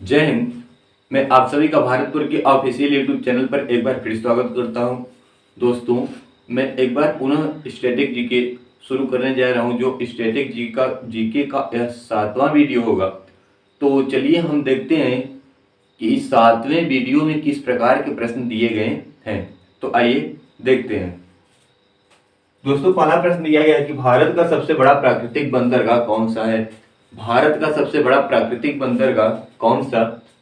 जय हिंद। मैं आप सभी का भारतपुर के ऑफिशियल यूट्यूब चैनल पर एक बार फिर स्वागत करता हूं। दोस्तों, मैं एक बार पुनः स्टैटिक जीके शुरू करने जा रहा हूं, जो स्टैटिक जीके का यह 7वां वीडियो होगा। तो चलिए हम देखते हैं कि इस 7वें वीडियो में किस प्रकार के प्रश्न दिए गए हैं। तो आइए देखते हैं। दोस्तों, पहला प्रश्न दिया गया है कि भारत का सबसे बड़ा प्राकृतिक बंदरगाह कौन सा है। भारत का सबसे बड़ा प्राकृतिक बंदरगाह कौन सा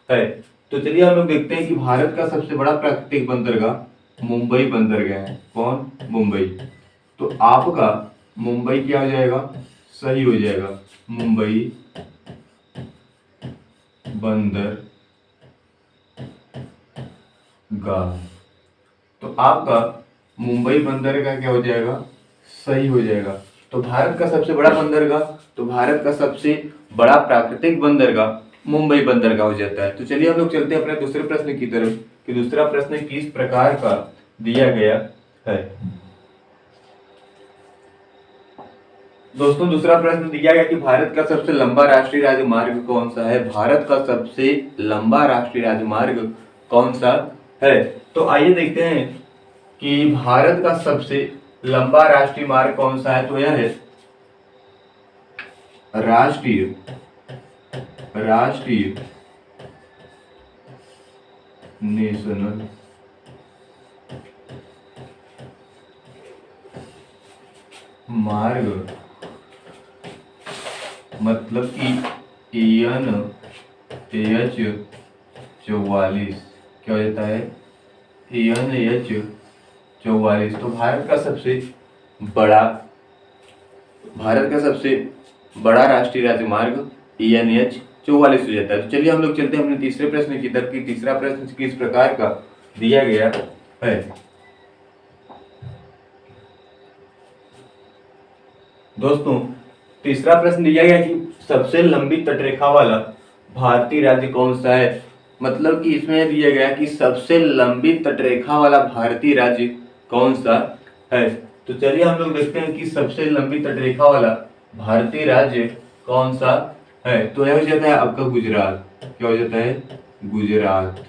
है। तो चलिए हम लोग देखते हैं कि भारत का सबसे बड़ा प्राकृतिक बंदरगाह मुंबई बंदरगाह है। कौन? मुंबई। तो आपका मुंबई क्या हो जाएगा? सही हो जाएगा, मुंबई बंदरगाह। तो आपका मुंबई बंदरगाह क्या हो जाएगा? सही हो जाएगा। तो भारत का सबसे बड़ा बंदरगाह, तो भारत का सबसे बड़ा प्राकृतिक बंदरगाह मुंबई बंदरगाह हो जाता है। तो चलिए हम लोग चलते हैं अपने दूसरे प्रश्न की तरफ कि दूसरा प्रश्न किस प्रकार का दिया गया है। दोस्तों, दूसरा प्रश्न दिया गया कि भारत का सबसे लंबा राष्ट्रीय राजमार्ग कौन सा है। भारत का सबसे लंबा राष्ट्रीय राजमार्ग कौन सा है। तो आइए देखते हैं कि भारत का सबसे लंबा राष्ट्रीय मार्ग कौन सा है। तो यह है राष्ट्रीय नेशनल मार्ग, मतलब कि NH 44 क्या हो जाता है? NH 44। तो भारत का सबसे बड़ा राष्ट्रीय राजमार्ग NH 44 हो जाता है। तो चलिए हम लोग चलते हैं अपने तीसरे प्रश्न की तरफ कि तीसरा प्रश्न किस प्रकार का दिया गया है। दोस्तों, तीसरा प्रश्न दिया गया कि सबसे लंबी तटरेखा वाला भारतीय राज्य कौन सा है। मतलब कि इसमें दिया गया कि सबसे लंबी तटरेखा वाला भारतीय राज्य कौन सा है। तो चलिए हम लोग देखते हैं कि सबसे लंबी तटरेखा वाला भारतीय राज्य कौन सा है। तो यह हो जाता है आपका गुजरात। क्या हो जाता है? गुजरात।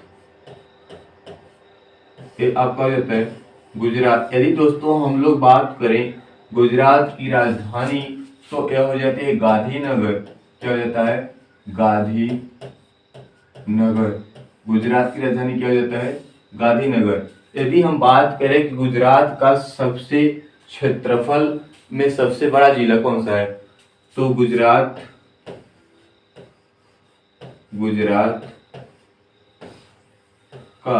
फिर आपका हो जाता है गुजरात। यदि दोस्तों हम लोग बात करें गुजरात की राजधानी, तो यह हो जाती है गांधीनगर। क्या हो जाता है? गांधीनगर। गुजरात की राजधानी क्या हो जाता है? गांधीनगर। यदि हम बात करें कि गुजरात का सबसे क्षेत्रफल में सबसे बड़ा जिला कौन सा है, तो गुजरात का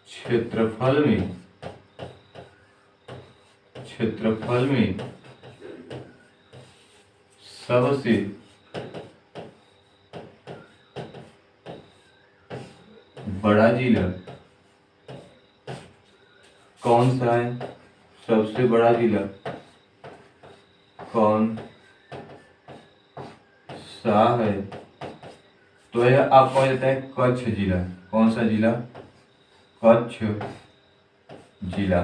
क्षेत्रफल में सबसे बड़ा जिला कौन सा है? सबसे बड़ा जिला कौन सा है? तो यह आपका हो जाता है कच्छ जिला। कौन सा जिला? कच्छ जिला।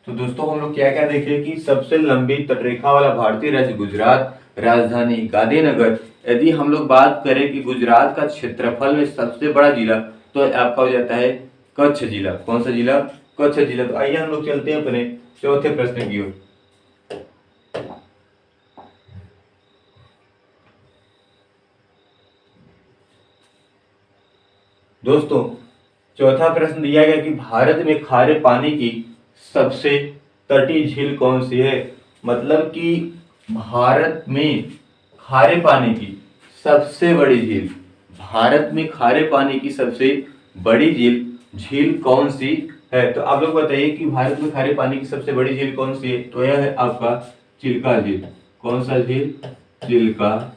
तो दोस्तों, हम लोग क्या क्या देखे कि सबसे लंबी तटरेखा वाला भारतीय राज्य गुजरात, राजधानी गांधीनगर। यदि हम लोग बात करें कि गुजरात का क्षेत्रफल में सबसे बड़ा जिला, तो आपका हो जाता है कच्छ जिला। कौन सा जिला? कच्छ जिला। तो आइए हम लोग चलते हैं अपने चौथे प्रश्न की ओर। दोस्तों, चौथा प्रश्न दिया गया कि भारत में खारे पानी की सबसे तटीय झील कौन सी है। मतलब कि भारत में खारे पानी की सबसे बड़ी झील, भारत में खारे पानी की सबसे बड़ी झील कौन सी है। तो आप लोग बताइए कि भारत में खारे पानी की सबसे बड़ी झील कौन सी है। तो यह है आपका चिल्का झील। कौन सा झील? चिल्का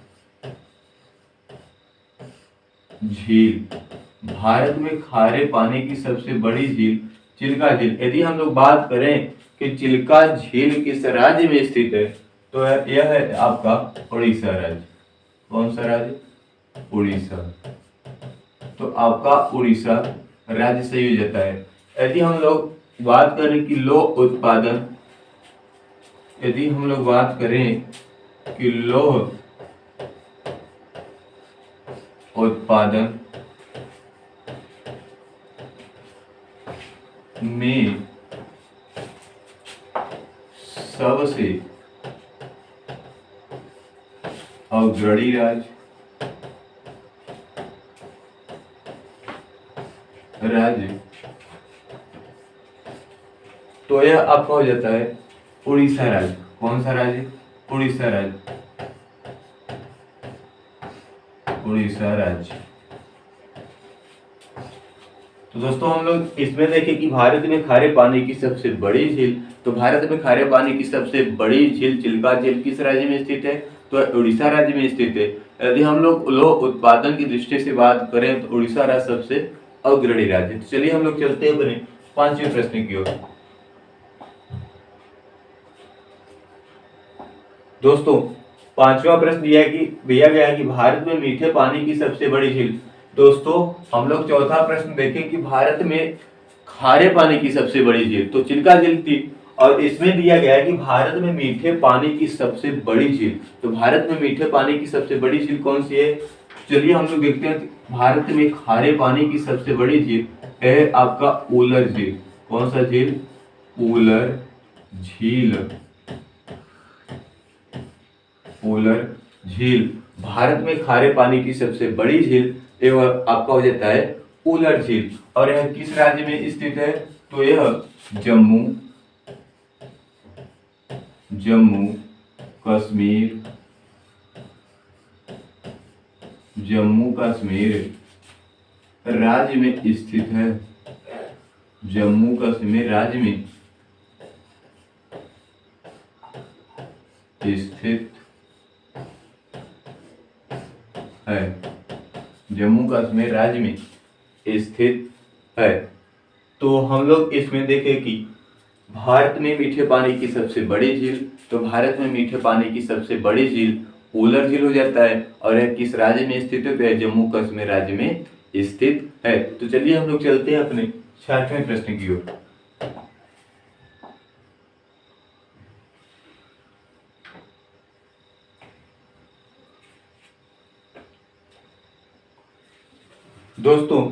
झील। भारत में खारे पानी की सबसे बड़ी झील चिल्का झील। यदि हम लोग बात करें कि चिल्का झील किस राज्य में स्थित है, तो यह है आपका उड़ीसा राज्य। कौन सा राज्य? उड़ीसा। तो आपका उड़ीसा राज्य सही हो जाता है। यदि हम लोग बात करें कि लौह उत्पादन यदि हम लोग बात करें कि लौह उत्पादन में सबसे अग्रणी राज्य तो यह आपका हो जाता है उड़ीसा राज्य। कौन सा राज्य? उड़ीसा राज्य। उड़ीसा राज्य। तो दोस्तों हम लोग इसमें देखें कि भारत में खारे पानी की सबसे बड़ी झील, तो भारत में खारे पानी की सबसे बड़ी झील चिल्का झील किस राज्य में स्थित है? तो उड़ीसा राज्य में स्थित है। यदि हम लोग लौह उत्पादन की दृष्टि से बात करें तो उड़ीसा राज्य सबसे अग्रणी राज्य। तो चलिए हम लोग चलते हैं अपने 5वें प्रश्न की ओर। दोस्तों 5वां प्रश्न दिया गया है कि भारत में मीठे पानी की सबसे बड़ी झील। दोस्तों हम लोग चौथा प्रश्न देखें कि भारत में खारे पानी की सबसे बड़ी झील, तो चिल्का झील थी, और इसमें दिया गया है कि भारत में मीठे पानी की सबसे बड़ी झील। तो भारत में मीठे पानी की सबसे बड़ी झील कौन सी है? चलिए हम लोग देखते हैं। भारत में खारे पानी की सबसे बड़ी झील है आपका उलर झील। कौन सा झील? उलर झील। उलर झील भारत में खारे पानी की सबसे बड़ी झील एवं आपका हो जाता है उलर झील। और यह किस राज्य में स्थित है? तो यह जम्मू कश्मीर राज्य में स्थित है। जम्मू कश्मीर राज्य में स्थित है। जम्मू कश्मीर राज्य में स्थित है। तो हम लोग इसमें देखें कि भारत में मीठे पानी की सबसे बड़ी झील, तो भारत में मीठे पानी की सबसे बड़ी झील उलर झील हो जाता है। और यह किस राज्य में स्थित है? तो यह जम्मू कश्मीर राज्य में स्थित है। तो चलिए हम लोग चलते हैं अपने 6वें प्रश्न की ओर। दोस्तों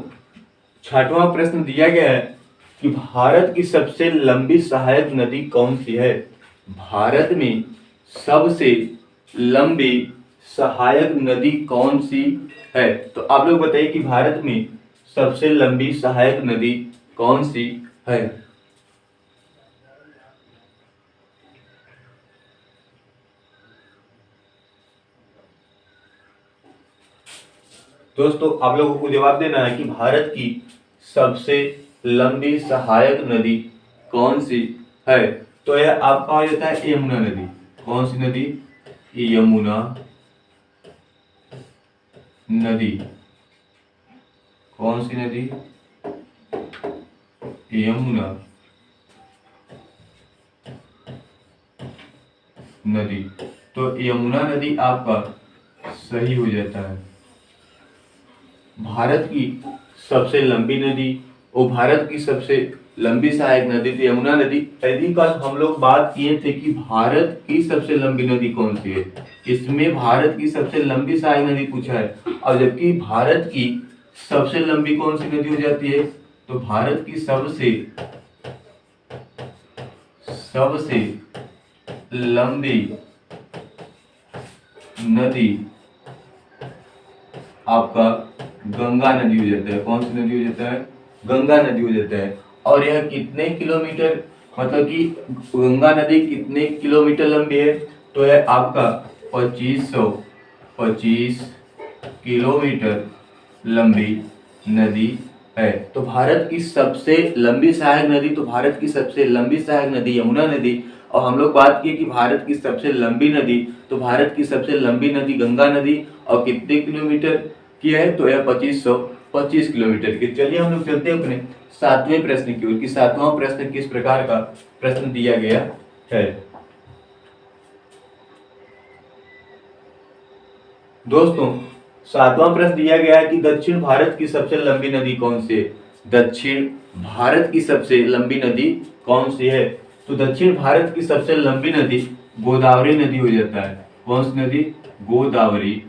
6वां प्रश्न दिया गया है कि भारत की सबसे लंबी सहायक नदी कौन सी है? भारत में सबसे लंबी सहायक नदी कौन सी है? तो आप लोग बताइए कि भारत में सबसे लंबी सहायक नदी कौन सी है? दोस्तों आप लोगों को जवाब देना है कि भारत की सबसे लंबी सहायक नदी कौन सी है? तो यह आपका हो जाता है यमुना नदी। कौन सी नदी? यमुना नदी। कौन सी नदी? यमुना नदी। तो यमुना नदी आपका सही हो जाता है। भारत की सबसे लंबी नदी और भारत की सबसे लंबी सहायक नदी थी यमुना नदी। यदि कल हम लोग बात किए थे कि भारत की सबसे लंबी नदी कौन सी है, इसमें भारत की सबसे लंबी सहायक नदी पूछा है, और जबकि भारत की सबसे लंबी कौन सी नदी हो जाती है? तो भारत की सबसे लंबी नदी आपका गंगा नदी हो जाता है। कौन सी नदी हो जाता है? गंगा नदी हो जाता है। और यह कितने किलोमीटर, मतलब कि गंगा नदी कितने किलोमीटर लंबी है? तो यह आपका 2525 किलोमीटर लंबी नदी है। तो भारत की सबसे लंबी सहायक नदी, तो भारत की सबसे लंबी सहायक नदी यमुना नदी। और हम लोग बात की कि भारत की सबसे लंबी नदी, तो भारत की सबसे लंबी नदी गंगा नदी, और कितने किलोमीटर की है? तो यह 2525 किलोमीटर की। चलिए हम लोग चलते हैं अपने 7वें प्रश्न की ओर कि 7वां प्रश्न किस प्रकार का प्रश्न दिया गया है। दोस्तों 7वां प्रश्न दिया गया है कि दक्षिण भारत की सबसे लंबी नदी कौन सी है? दक्षिण भारत की सबसे लंबी नदी कौन सी है? तो दक्षिण भारत की सबसे लंबी नदी गोदावरी नदी हो जाता है। कौन सी नदी? गोदावरी।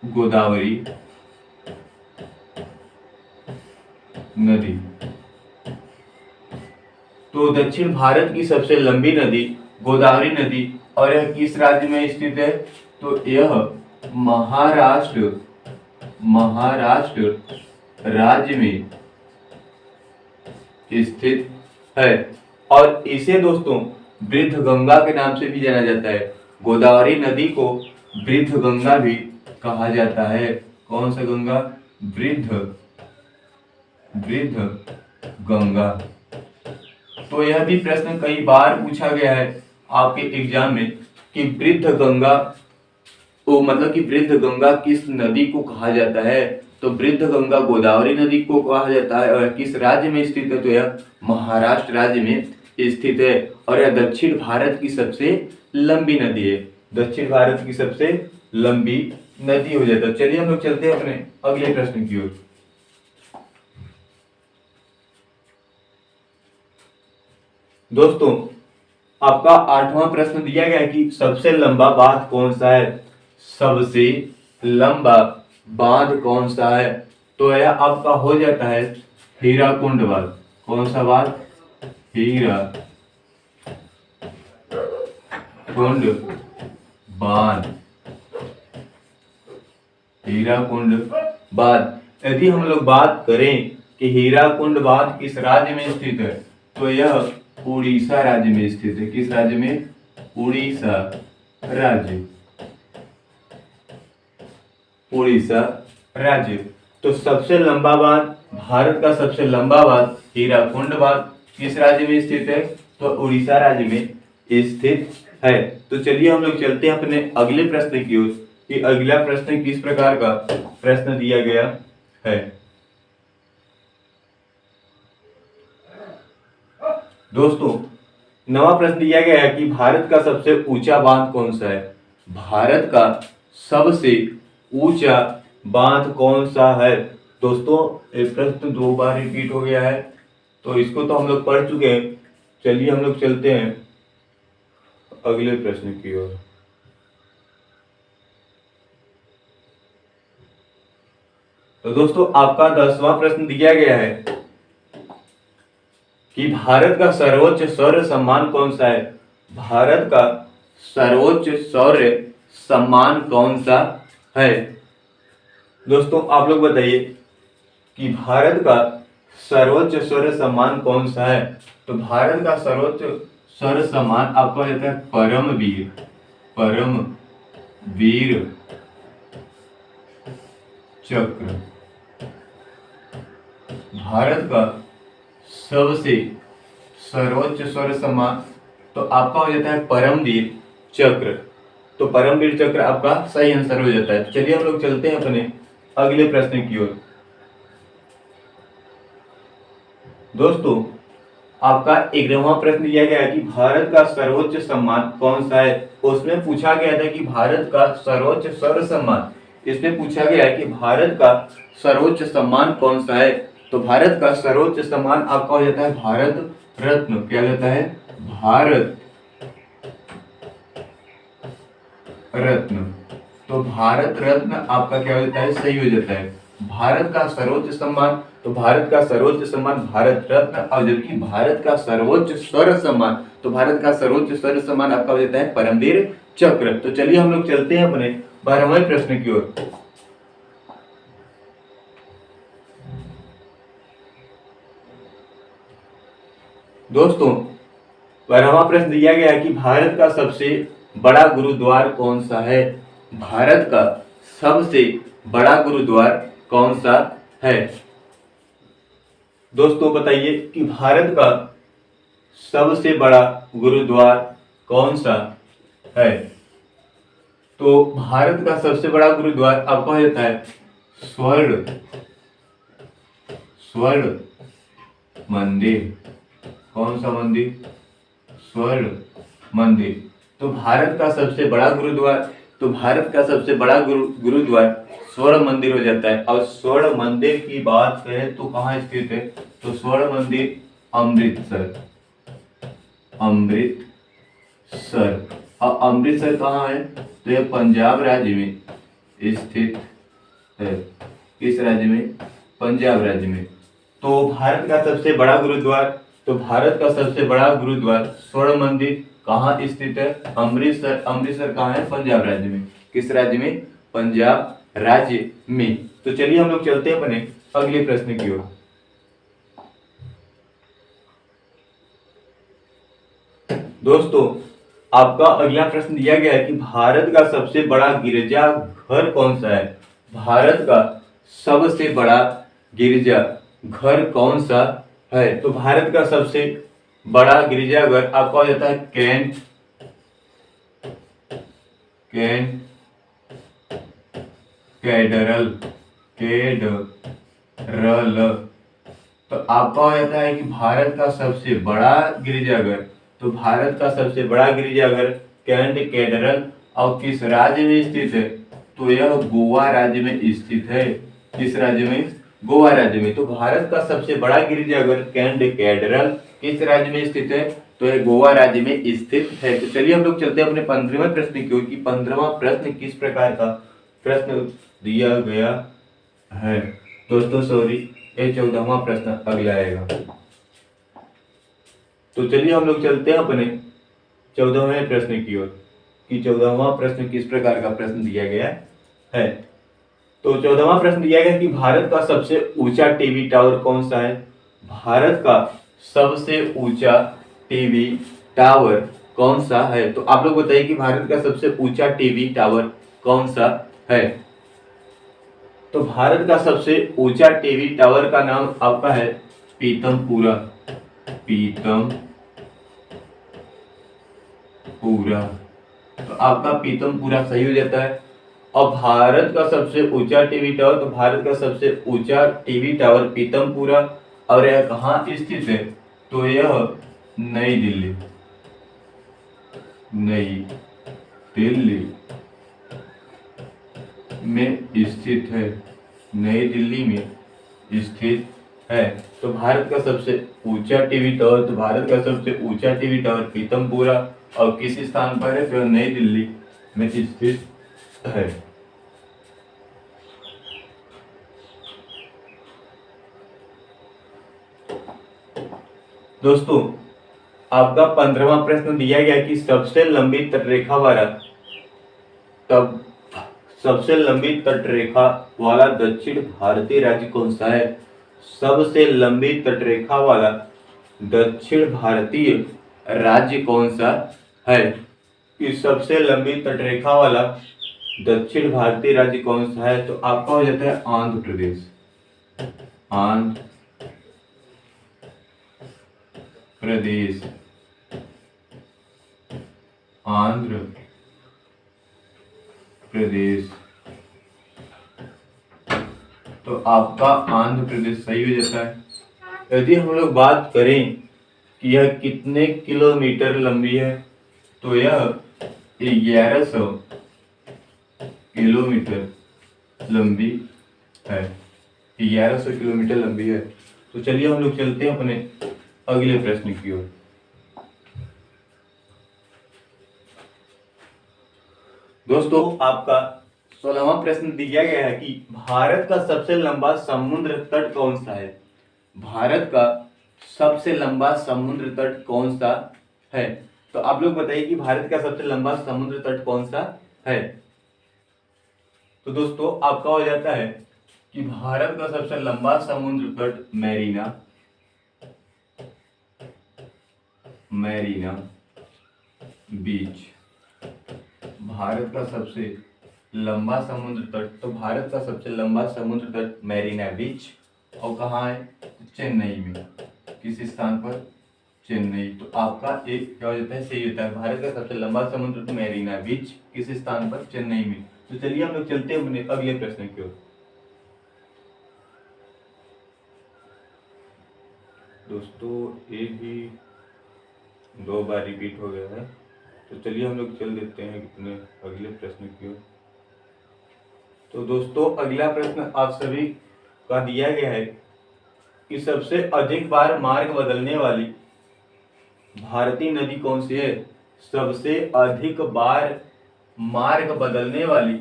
गोदावरी नदी। तो दक्षिण भारत की सबसे लंबी नदी गोदावरी नदी, और यह किस राज्य में स्थित है? तो यह महाराष्ट्र राज्य में स्थित है। और इसे दोस्तों वृद्ध गंगा के नाम से भी जाना जाता है। गोदावरी नदी को वृद्ध गंगा भी कहा जाता है। कौन सा गंगा? वृद्ध गंगा। तो यह भी प्रश्न कई बार पूछा गया है आपके एग्जाम में कि वृद्ध गंगा, तो मतलब कि वृद्ध गंगा किस नदी को कहा जाता है? तो वृद्ध गंगा गोदावरी नदी को कहा जाता है। और किस राज्य में स्थित है? तो यह महाराष्ट्र राज्य में स्थित है। और यह दक्षिण भारत की सबसे लंबी नदी है। दक्षिण भारत की सबसे लंबी नदी हो जाता है। चलिए हम लोग चलते हैं अपने अगले प्रश्न की ओर। दोस्तों आपका 8वां प्रश्न दिया गया है कि सबसे लंबा बांध कौन सा है? सबसे लंबा बांध कौन सा है? तो यह आपका हो जाता है हीराकुंड बांध। कौन सा बांध? हीराकुंड बांध। हीराकुंड बांध। यदि हम लोग बात करें कि हीराकुंड बांध किस राज्य में स्थित है, तो यह उड़ीसा राज्य में स्थित है। किस राज्य में? उड़ीसा राज्य। उड़ीसा राज्य। तो सबसे लंबा बांध, भारत का सबसे लंबा बांध हीराकुंड बांध किस राज्य में स्थित है? तो उड़ीसा राज्य में स्थित है। तो चलिए हम लोग चलते हैं अपने अगले प्रश्न की ओर कि अगला प्रश्न किस प्रकार का प्रश्न दिया गया है। दोस्तों 9वां प्रश्न दिया गया है कि भारत का सबसे ऊंचा बांध कौन सा है? भारत का सबसे ऊंचा बांध कौन सा है? दोस्तों ये प्रश्न 2 बार रिपीट हो गया है, तो इसको तो हम लोग पढ़ चुके हैं। चलिए हम लोग चलते हैं अगले प्रश्न की ओर। तो दोस्तों आपका 10वां प्रश्न दिया गया है कि भारत का सर्वोच्च शौर्य सम्मान कौन सा है? भारत का सर्वोच्च शौर्य सम्मान कौन सा है? दोस्तों आप लोग बताइए कि भारत का सर्वोच्च शौर्य सम्मान कौन सा है? तो भारत का सर्वोच्च शौर्य सम्मान आपका हो जाता है परमवीर चक्र। भारत का सबसे सर्वोच्च शौर्य सम्मान तो आपका हो जाता है परमवीर चक्र। तो परमवीर चक्र आपका सही आंसर हो जाता है। तो चलिए हम लोग चलते हैं अपने अगले प्रश्न की ओर। दोस्तों आपका 11वां प्रश्न दिया गया है कि भारत का सर्वोच्च सम्मान कौन सा है? उसमें पूछा गया था कि भारत का सर्वोच्च शौर्य सम्मान, इसमें पूछा गया है कि भारत का सर्वोच्च सम्मान कौन सा है? तो भारत का सर्वोच्च सम्मान आपका हो जाता है भारत रत्न। क्या होता है? भारत रत्न। तो भारत रत्न आपका क्या हो जाता है? सही हो जाता है। भारत का सर्वोच्च सम्मान, तो भारत का सर्वोच्च सम्मान भारत रत्न, और जबकि भारत का सर्वोच्च शौर्य सम्मान, तो भारत का सर्वोच्च शौर्य सम्मान आपका हो जाता है परमवीर चक्र। तो चलिए हम लोग चलते हैं अपने 12वें प्रश्न की ओर। दोस्तों 12वां प्रश्न दिया गया है कि भारत का सबसे बड़ा गुरुद्वार कौन सा है? भारत का सबसे बड़ा गुरुद्वार कौन सा है? दोस्तों बताइए कि भारत का सबसे बड़ा गुरुद्वार कौन सा है? तो भारत का सबसे बड़ा गुरुद्वार आपका हो जाता है स्वर्ण मंदिर। कौन सा मंदिर? स्वर्ण मंदिर। तो भारत का सबसे बड़ा गुरुद्वार, तो भारत का सबसे बड़ा गुरुद्वार स्वर्ण मंदिर हो जाता है। और स्वर्ण मंदिर की बात करें तो कहाँ स्थित है? तो स्वर्ण मंदिर अमृतसर। अमृतसर। अब अमृतसर कहाँ है? तो यह पंजाब राज्य में स्थित है। किस राज्य में? पंजाब राज्य में। तो भारत का सबसे बड़ा गुरुद्वार, तो भारत का सबसे बड़ा गुरुद्वार स्वर्ण मंदिर कहाँ स्थित है? अमृतसर। अमृतसर कहाँ है? पंजाब राज्य में। किस राज्य में? पंजाब राज्य में। तो चलिए हम लोग चलते हैं अपने अगले प्रश्न की ओर। दोस्तों, आपका अगला प्रश्न दिया गया है कि भारत का सबसे बड़ा गिरजा घर कौन सा है? भारत का सबसे बड़ा गिरजा घर कौन सा है? तो भारत का सबसे बड़ा गिरजाघर आपका हो जाता है कैथेड्रल। तो आपका हो जाता है कि भारत का सबसे बड़ा गिरजाघर, तो भारत का सबसे बड़ा गिरजाघर कैथेड्रल और किस राज्य में स्थित है? तो यह गोवा राज्य में स्थित है। किस राज्य में? गोवा राज्य में। तो भारत का सबसे बड़ा गिरजाघर कैथेड्रल किस राज्य में स्थित है? तो यह गोवा राज्य में स्थित है। तो चलिए हम लोग चलते हैं अपने 15वें प्रश्न की ओर कि 15वां प्रश्न किस प्रकार का प्रश्न दिया गया है। दोस्तों सॉरी, ये 14वां प्रश्न अगला आएगा। तो चलिए हम लोग चलते हैं अपने 14वें प्रश्न की ओर कि 14वां प्रश्न किस प्रकार का प्रश्न दिया गया है। तो 14वां प्रश्न दिया गया कि भारत का सबसे ऊंचा टीवी टावर कौन सा है? भारत का सबसे ऊंचा टीवी टावर कौन सा है? तो आप लोग बताइए कि भारत का सबसे ऊंचा टीवी टावर कौन सा है? तो भारत का सबसे ऊंचा टीवी टावर का नाम आपका है पीतमपुरा। तो आपका पीतमपुरा सही हो जाता है। और भारत का सबसे ऊंचा टीवी टावर, तो भारत का सबसे ऊंचा टीवी टावर पीतमपुरा, और यह कहाँ स्थित है? तो यह नई दिल्ली में स्थित है। नई दिल्ली में स्थित है। तो भारत का सबसे ऊंचा टीवी टावर, तो भारत का सबसे ऊंचा टीवी टावर पीतमपुरा और किस स्थान पर है? तो नई दिल्ली में स्थित है। दोस्तों, आपका 15वां प्रश्न दिया गया कि सबसे लंबी तटरेखा वाला दक्षिण भारतीय राज्य कौन सा है? सबसे लंबी तटरेखा वाला दक्षिण भारतीय राज्य कौन सा है? कि सबसे लंबी तटरेखा वाला दक्षिण भारतीय राज्य कौन सा है? तो आपका हो जाता है आंध्र प्रदेश। आंध्र प्रदेश। तो आपका आंध्र प्रदेश सही हो जाता है। यदि हम लोग बात करें कि यह कितने किलोमीटर लंबी है, तो यह 1100 किलोमीटर लंबी है। 1100 किलोमीटर लंबी है। तो चलिए हम लोग चलते हैं अपने अगले प्रश्न की ओर। दोस्तों, आपका 16वां प्रश्न दिया गया है कि भारत का सबसे लंबा समुद्र तट कौन सा है? भारत का सबसे लंबा समुद्र तट कौन सा है? तो आप लोग बताइए कि भारत का सबसे लंबा समुद्र तट कौन सा है? तो दोस्तों, आपका हो जाता है कि भारत का सबसे लंबा समुद्र तट मैरीना बीच। भारत का सबसे लंबा समुद्र तट, तो भारत का सबसे लंबा समुद्र तट मैरीना बीच, और कहाँ है? चेन्नई में। किस स्थान पर? चेन्नई। तो आपका एक क्या हो जाता है? सही होता है। भारत का सबसे लंबा समुद्र तट मैरीना बीच किस स्थान पर? चेन्नई में। तो चलिए हम लोग चलते हैं अगले प्रश्न की ओर। दोस्तों, ये भी 2 बार रिपीट हो गया है, तो चलिए हम लोग चल देते हैं अपने अगले प्रश्न की ओर। तो दोस्तों, अगला प्रश्न आप सभी का दिया गया है कि सबसे अधिक बार मार्ग बदलने वाली भारतीय नदी कौन सी है? सबसे अधिक बार मार्ग बदलने वाली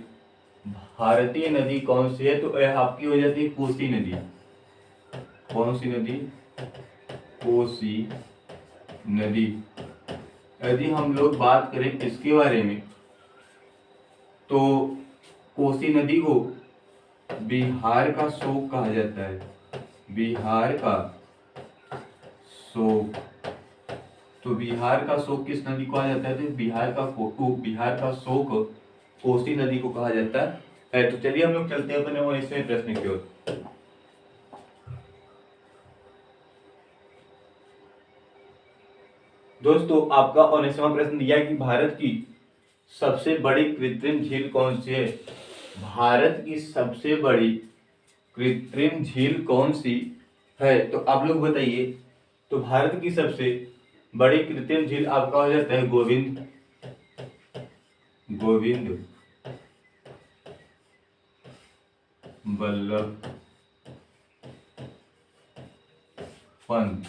भारतीय नदी कौन सी है? तो यह आपकी हो जाती है कोसी नदी। कौन सी नदी? कोसी नदी। यदि हम लोग बात करें इसके बारे में तो कोसी नदी को बिहार का शोक कहा जाता है। बिहार का शोक। तो बिहार का शोक किस नदी को कहा जाता है? तो बिहार का शोक कोसी नदी को कहा जाता है। तो चलिए हम लोग चलते हैं अपने 19वें प्रश्न की ओर। दोस्तों आपका 19वां प्रश्न दिया कि भारत की सबसे बड़ी कृत्रिम झील कौन सी है? भारत की सबसे बड़ी कृत्रिम झील कौन सी है? तो आप लोग बताइए। तो भारत की सबसे बड़ी कृत्रिम झील आपका हो जाता है गोविंद बल्लभ पंत।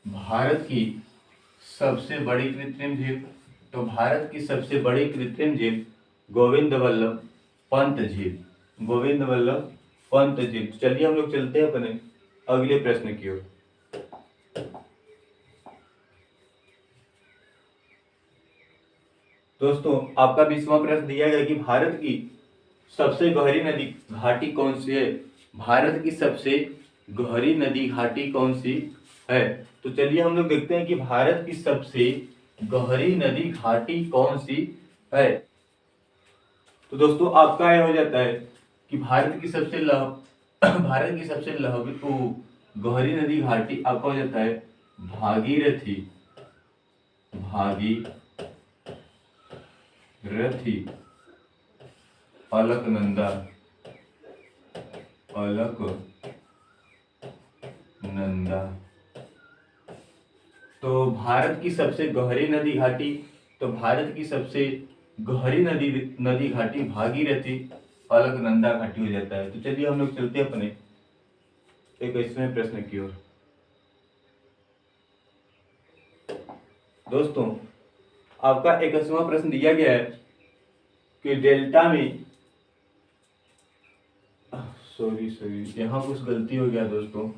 भारत की सबसे बड़ी कृत्रिम झील। तो भारत की सबसे बड़ी कृत्रिम झील गोविंद बल्लभ पंत झील। गोविंद बल्लभ पंत झील। चलिए हम लोग चलते हैं अपने अगले प्रश्न की ओर। दोस्तों आपका 20वां प्रश्न दिया गया कि भारत की सबसे गहरी नदी घाटी कौन सी है? भारत की सबसे गहरी नदी घाटी कौन सी है? तो चलिए हम लोग देखते हैं कि भारत की सबसे गहरी नदी घाटी कौन सी है। तो दोस्तों आपका यह हो जाता है कि भारत की सबसे गहरी नदी घाटी आपका हो जाता है भागीरथी अलकनंदा। तो भारत की सबसे गहरी नदी घाटी नदी घाटी भागीरथी अलकनंदा घाटी हो जाता है। तो चलिए हम लोग चलते हैं अपने 21वें प्रश्न की ओर। दोस्तों आपका 21वां प्रश्न दिया गया है कि डेल्टा में यहाँ कुछ गलती हो गया दोस्तों।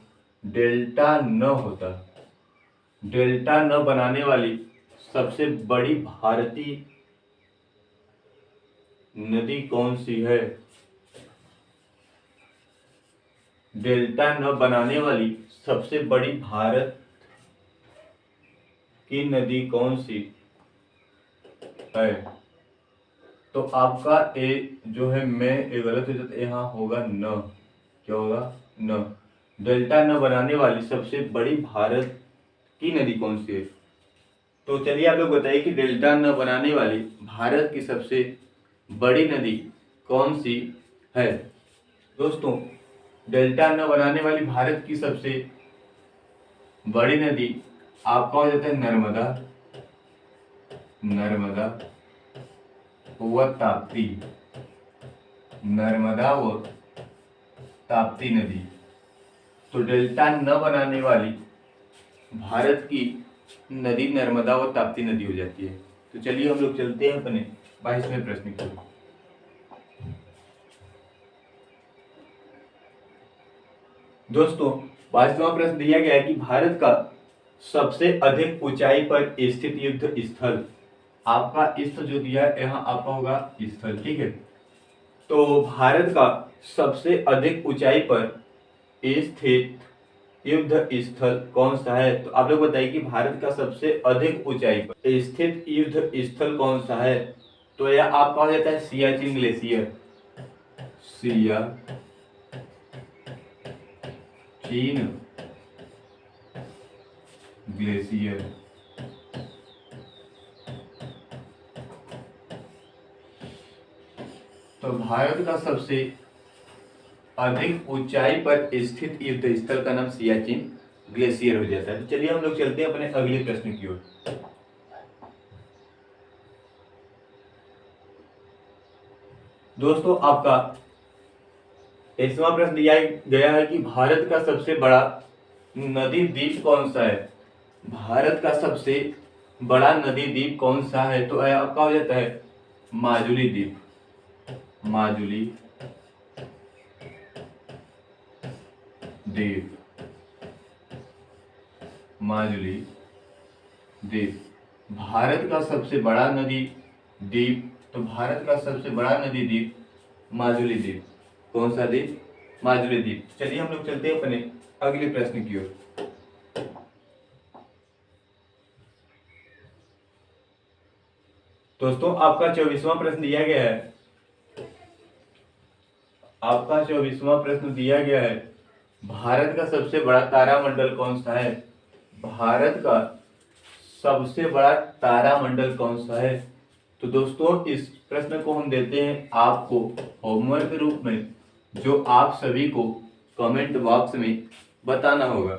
डेल्टा न बनाने वाली सबसे बड़ी भारतीय नदी कौन सी है? डेल्टा न बनाने वाली सबसे बड़ी भारत की नदी कौन सी है? तो आपका ए जो है ए गलत हो जाता है। यहाँ होगा न। क्या होगा? न। डेल्टा न बनाने वाली सबसे बड़ी भारत की नदी कौन सी है? तो चलिए आप लोग बताइए कि डेल्टा न बनाने वाली भारत की सबसे बड़ी नदी कौन सी है? दोस्तों डेल्टा न बनाने वाली भारत की सबसे बड़ी नदी आपका हो जाता है नर्मदा व ताप्ती। नर्मदा व ताप्ती नदी। तो डेल्टा न बनाने वाली भारत की नदी नर्मदा व ताप्ती नदी हो जाती है। तो चलिए हम लोग चलते हैं अपने 22वें प्रश्न की। दोस्तों 22वां प्रश्न दिया गया है कि भारत का सबसे अधिक ऊंचाई पर स्थित युद्ध स्थल। आपका स्थल जो दिया है यहाँ आपका होगा स्थल। ठीक है। तो भारत का सबसे अधिक ऊंचाई पर स्थित युद्ध स्थल कौन सा है? तो आप लोग बताइए कि भारत का सबसे अधिक ऊंचाई पर स्थित युद्ध स्थल कौन सा है? तो यह आपका हो जाता है सियाचिन ग्लेशियर। सियाचिन ग्लेशियर। तो भारत का सबसे अधिक ऊंचाई पर स्थित युद्ध स्थल का नाम सियाचिन ग्लेशियर हो जाता है। तो चलिए हम लोग चलते हैं अपने अगले प्रश्न की ओर। दोस्तों आपका 21वां प्रश्न दिया गया है कि भारत का सबसे बड़ा नदी द्वीप कौन सा है? भारत का सबसे बड़ा नदी द्वीप कौन सा है? तो आपका हो जाता है माजुली द्वीप। माजुली द्वीप, माजुली द्वीप। भारत का सबसे बड़ा नदी द्वीप, तो भारत का सबसे बड़ा नदी द्वीप माजुली द्वीप। कौन सा द्वीप? माजुली द्वीप। चलिए हम लोग चलते हैं अपने अगले प्रश्न की ओर। दोस्तों आपका 24वां प्रश्न दिया गया है। आपका 24वां प्रश्न दिया गया है, भारत का सबसे बड़ा तारामंडल कौन सा है? भारत का सबसे बड़ा तारामंडल कौन सा है? तो दोस्तों इस प्रश्न को हम देते हैं आपको होमवर्क के रूप में, जो आप सभी को कमेंट बॉक्स में बताना होगा।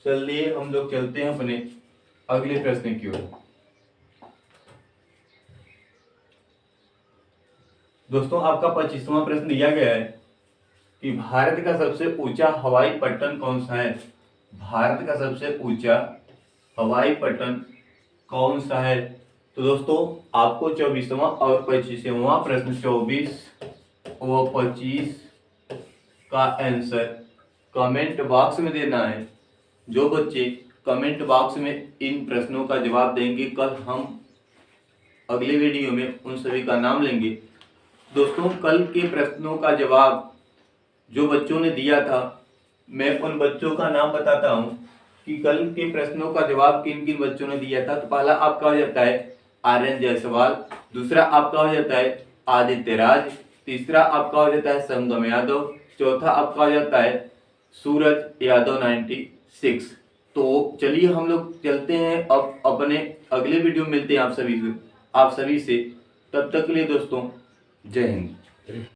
चलिए हम लोग चलते हैं अपने अगले प्रश्न की ओर। दोस्तों आपका 25वां प्रश्न दिया गया है कि भारत का सबसे ऊंचा हवाई पट्टन कौन सा है? भारत का सबसे ऊंचा हवाई पट्टन कौन सा है? तो दोस्तों आपको 24वां और 25वां प्रश्न, 24 और 25 का आंसर कमेंट बॉक्स में देना है। जो बच्चे कमेंट बॉक्स में इन प्रश्नों का जवाब देंगे, कल हम अगले वीडियो में उन सभी का नाम लेंगे। दोस्तों कल के प्रश्नों का जवाब जो बच्चों ने दिया था, मैं उन बच्चों का नाम बताता हूं कि कल के प्रश्नों का जवाब किन किन बच्चों ने दिया था। तो पहला आपका हो जाता है आर्यन जायसवाल, दूसरा आपका हो जाता है आदित्य राज, तीसरा आपका हो जाता है संगम यादव, चौथा आपका हो जाता है सूरज यादव 96। तो चलिए हम लोग चलते हैं अब अपने अगले वीडियो में, मिलते हैं आप सभी से। तब तक के लिए दोस्तों जय हिंद।